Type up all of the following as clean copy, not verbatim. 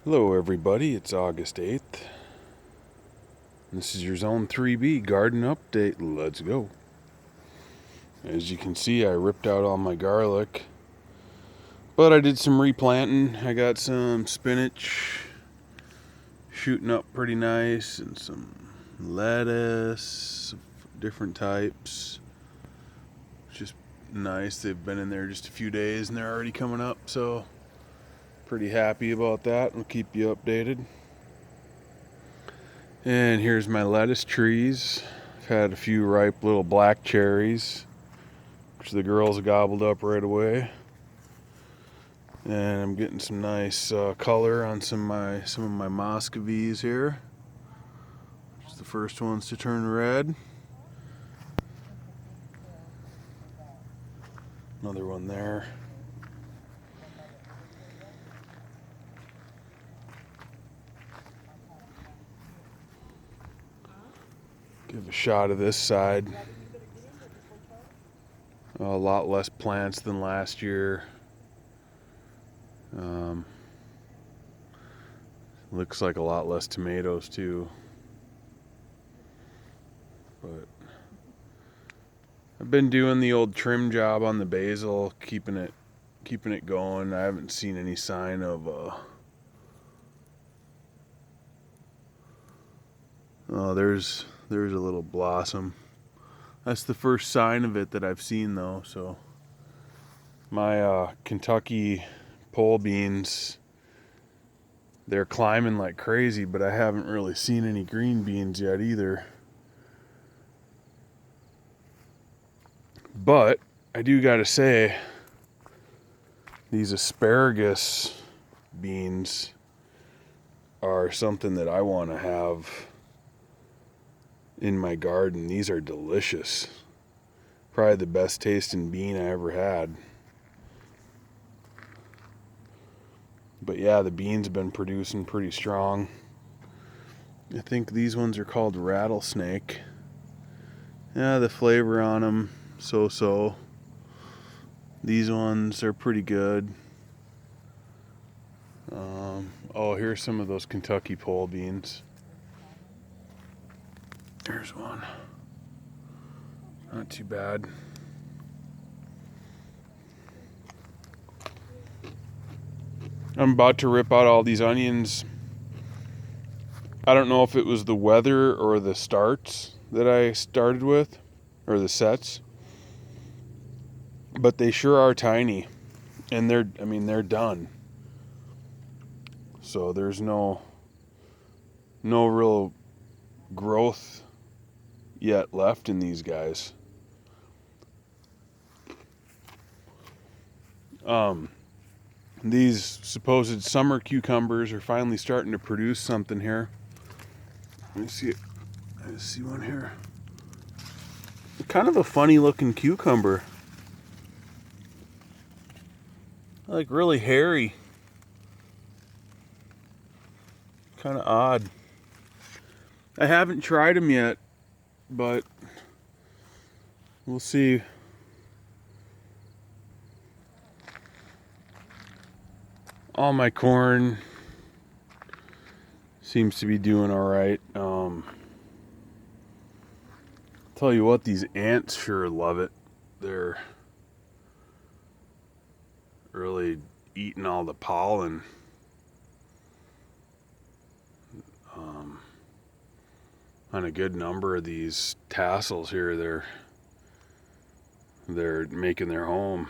Hello everybody, it's August 8th. This is your Zone 3B garden update. Let's go. As you can see, I ripped out all my garlic, but I did some replanting. I got some spinach shooting up pretty nice and some lettuce, different types. Just nice. They've been in there just a few days and they're already coming up, so pretty happy about that. I'll keep you updated. And here's my lettuce trees. I've had a few ripe little black cherries, which the girls gobbled up right away. And I'm getting some nice color on some of my Muscovies here. Just the first ones to turn red. Another one there. Give a shot of this side. A lot less plants than last year. Looks like a lot less tomatoes too. But I've been doing the old trim job on the basil, keeping it going. I haven't seen any sign of oh, there's a little blossom. That's the first sign of it that I've seen though. So my Kentucky pole beans, they're climbing like crazy, but I haven't really seen any green beans yet either. But I do gotta say, these asparagus beans are something that I want to have in my garden. These are delicious. Probably the best tasting bean I ever had. But yeah, the beans have been producing pretty strong. I think these ones are called rattlesnake. Yeah, the flavor on them, so-so. These ones are pretty good. Oh, here's some of those Kentucky pole beans. There's one. Not too bad. I'm about to rip out all these onions. I don't know if it was the weather or the starts that I started with, or the sets, but they sure are tiny, and they're done. So there's no real growth yet left in these guys. These supposed summer cucumbers are finally starting to produce something here. Let me see it. I see one here. Kind of a funny looking cucumber. Like really hairy. Kind of odd. I haven't tried them yet, but we'll see. All my corn seems to be doing all right. Tell you what, these ants sure love it. They're really eating all the pollen. On a good number of these tassels here, they're making their home.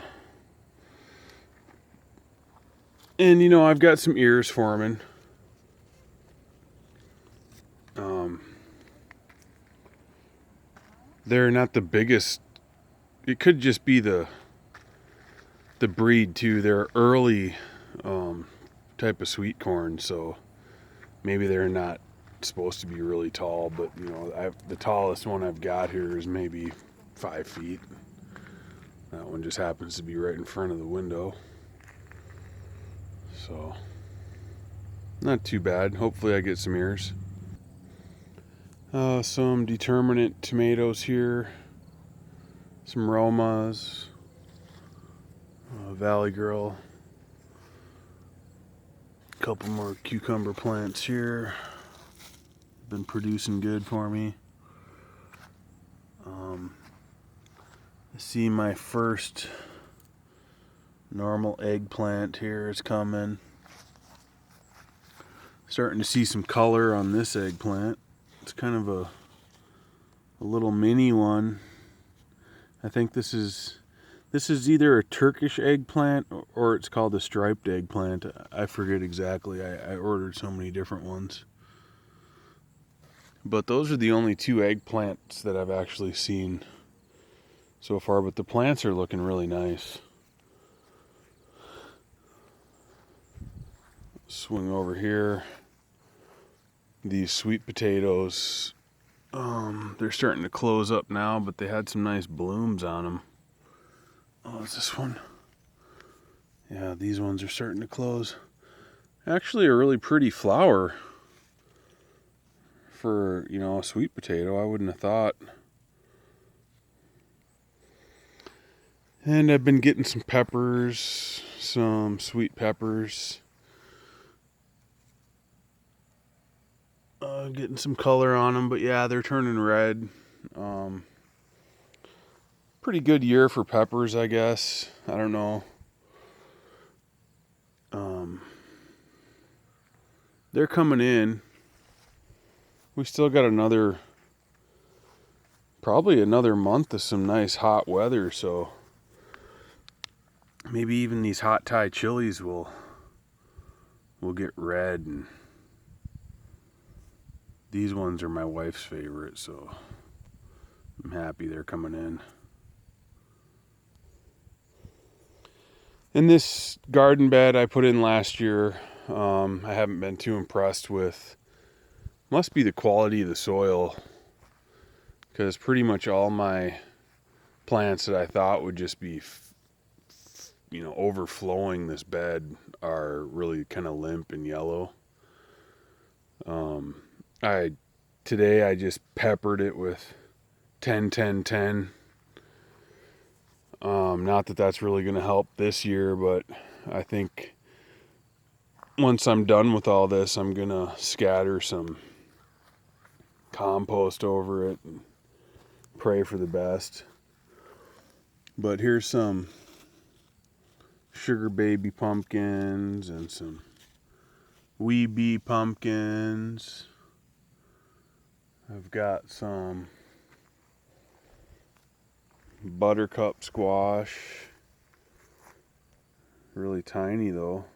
And you know, I've got some ears forming. They're not the biggest. It could just be the breed too. They're early type of sweet corn, so maybe they're not supposed to be really tall. But you know, the tallest one I've got here is maybe 5 feet. That one just happens to be right in front of the window. So not too bad. Hopefully I get some ears. Some determinate tomatoes here. Some Romas. Valley Girl. couple more cucumber plants here. Been producing good for me. I see my first normal eggplant here is coming. Starting to see some color on this eggplant. It's kind of a little mini one. I think this is either a Turkish eggplant or it's called a striped eggplant. I forget exactly. I ordered so many different ones. But those are the only two eggplants that I've actually seen so far. But the plants are looking really nice. Swing over here. These sweet potatoes, they're starting to close up now, but they had some nice blooms on them. Oh, is this one? Yeah, these ones are starting to close. Actually, a really pretty flower for, a sweet potato. I wouldn't have thought. And I've been getting some peppers, some sweet peppers. Getting some color on them, but yeah, they're turning red. Pretty good year for peppers, I guess. I don't know. They're coming in. We still got probably another month of some nice hot weather, so maybe even these hot Thai chilies will get red. And these ones are my wife's favorite, so I'm happy they're coming in. In this garden bed I put in last year, I haven't been too impressed with. Must be the quality of the soil, because pretty much all my plants that I thought would just be, overflowing this bed are really kind of limp and yellow. Today I just peppered it with 10-10-10. Not that that's really going to help this year, but I think once I'm done with all this, I'm going to scatter some compost over it and pray for the best. But here's some sugar baby pumpkins and some wee bee pumpkins. I've got some buttercup squash. Really tiny though.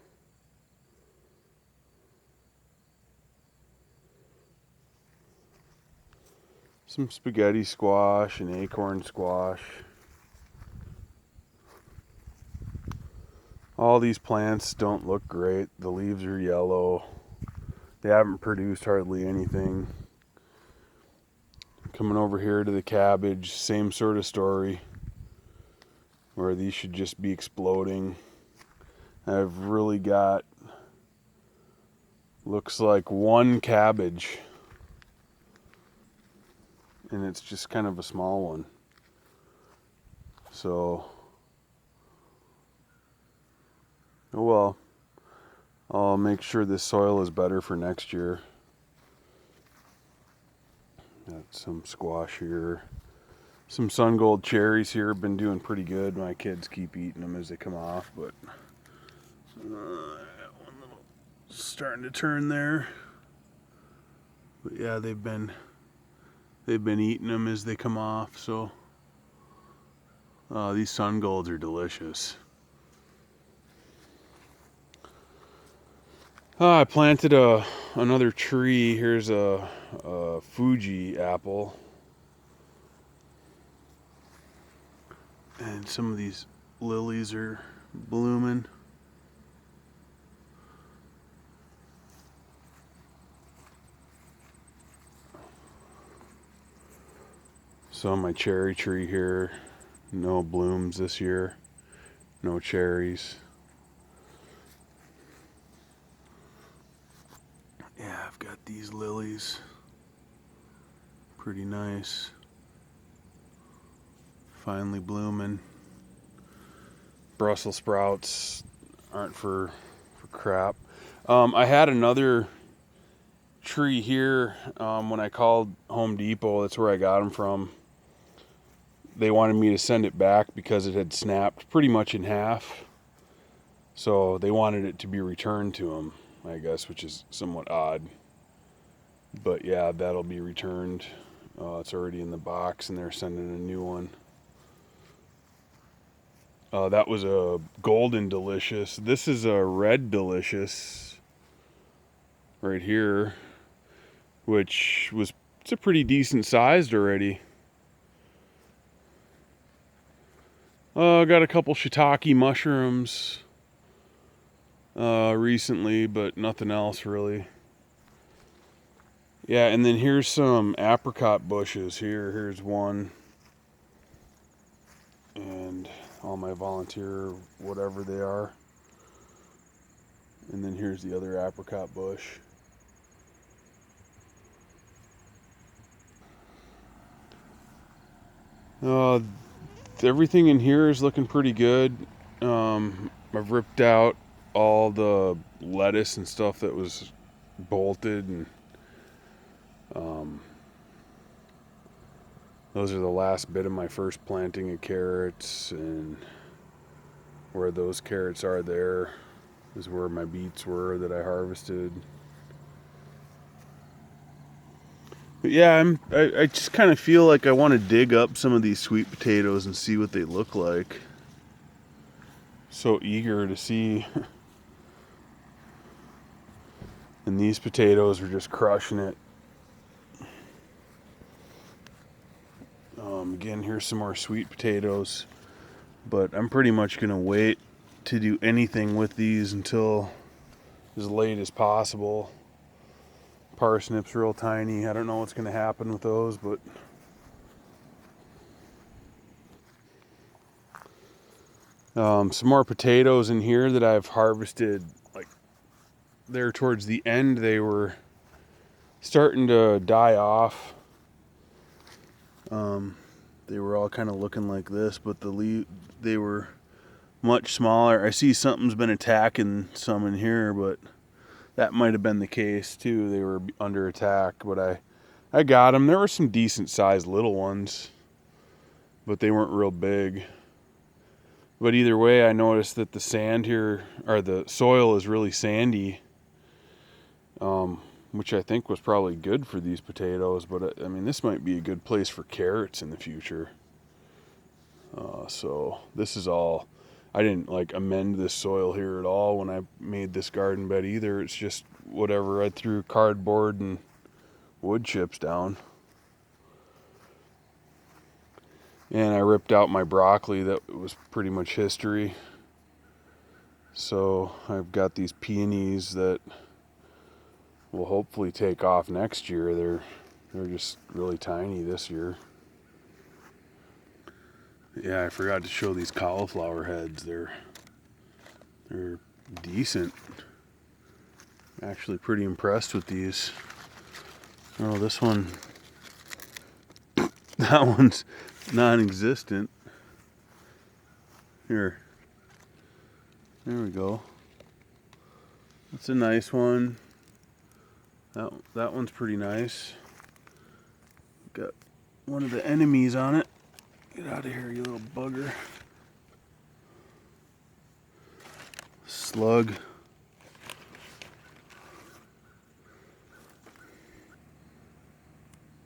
Some spaghetti squash and acorn squash. All these plants don't look great. The leaves are yellow. They haven't produced hardly anything. Coming over here to the cabbage, same sort of story, where these should just be exploding. I've really got, looks like one cabbage, and it's just kind of a small one. So, oh well, I'll make sure this soil is better for next year. Got some squash here. Some sun gold cherries here have been doing pretty good. My kids keep eating them as they come off, but one little starting to turn there. But yeah, they've been eating them as they come off. So these sun golds are delicious. I planted another tree. Here's a Fuji apple. And some of these lilies are blooming. So my cherry tree here, no blooms this year, no cherries. Yeah, I've got these lilies, pretty nice, finally blooming. Brussels sprouts aren't for crap. I had another tree here when I called Home Depot. That's where I got them from. They wanted me to send it back because it had snapped pretty much in half. So they wanted it to be returned to them, I guess, which is somewhat odd. But yeah, that'll be returned. It's already in the box and they're sending a new one. That was a golden delicious. This is a red delicious right here, which was, it's a pretty decent sized already. Got a couple shiitake mushrooms recently, but nothing else really. Yeah, and then here's some apricot bushes here. Here's one. And all my volunteer, whatever they are. And then here's the other apricot bush. Everything in here is looking pretty good. I've ripped out all the lettuce and stuff that was bolted, and those are the last bit of my first planting of carrots, and where those carrots are there is where my beets were that I harvested. But yeah, I just kind of feel like I want to dig up some of these sweet potatoes and see what they look like. So eager to see. And these potatoes are just crushing it. Again, here's some more sweet potatoes. But I'm pretty much going to wait to do anything with these until as late as possible. Parsnips real tiny. I don't know what's going to happen with those, but some more potatoes in here that I've harvested. Like there towards the end, they were starting to die off. They were all kind of looking like this, but they were much smaller. I see something's been attacking some in here, but that might have been the case too. They were under attack, but I got them. There were some decent sized little ones, but they weren't real big. But either way, I noticed that the sand here, or the soil, is really sandy, which I think was probably good for these potatoes. But I mean, this might be a good place for carrots in the future. So this is all, I didn't like amend this soil here at all when I made this garden bed either. It's just whatever I threw cardboard and wood chips down. And I ripped out my broccoli. That was pretty much history. So I've got these peonies that will hopefully take off next year. They're just really tiny this year. Yeah, I forgot to show these cauliflower heads. They're decent. Actually pretty impressed with these. Oh, this one, that one's non-existent. Here. There we go. That's a nice one. That one's pretty nice. Got one of the enemies on it. Get out of here, you little bugger. Slug.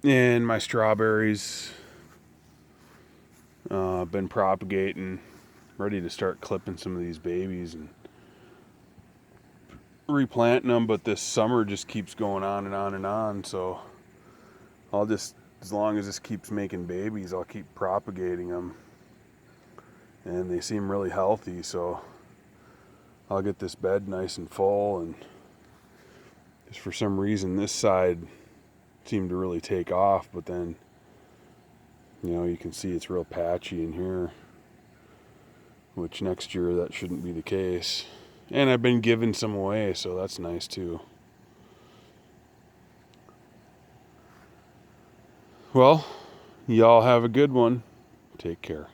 And my strawberries been propagating, ready to start clipping some of these babies and replanting them, but this summer just keeps going on and on and on, so I'll just, as long as this keeps making babies, I'll keep propagating them. And they seem really healthy, so I'll get this bed nice and full. And just for some reason this side seemed to really take off, but then you can see it's real patchy in here, which next year that shouldn't be the case. And I've been giving some away, so that's nice too. Well, y'all have a good one. Take care.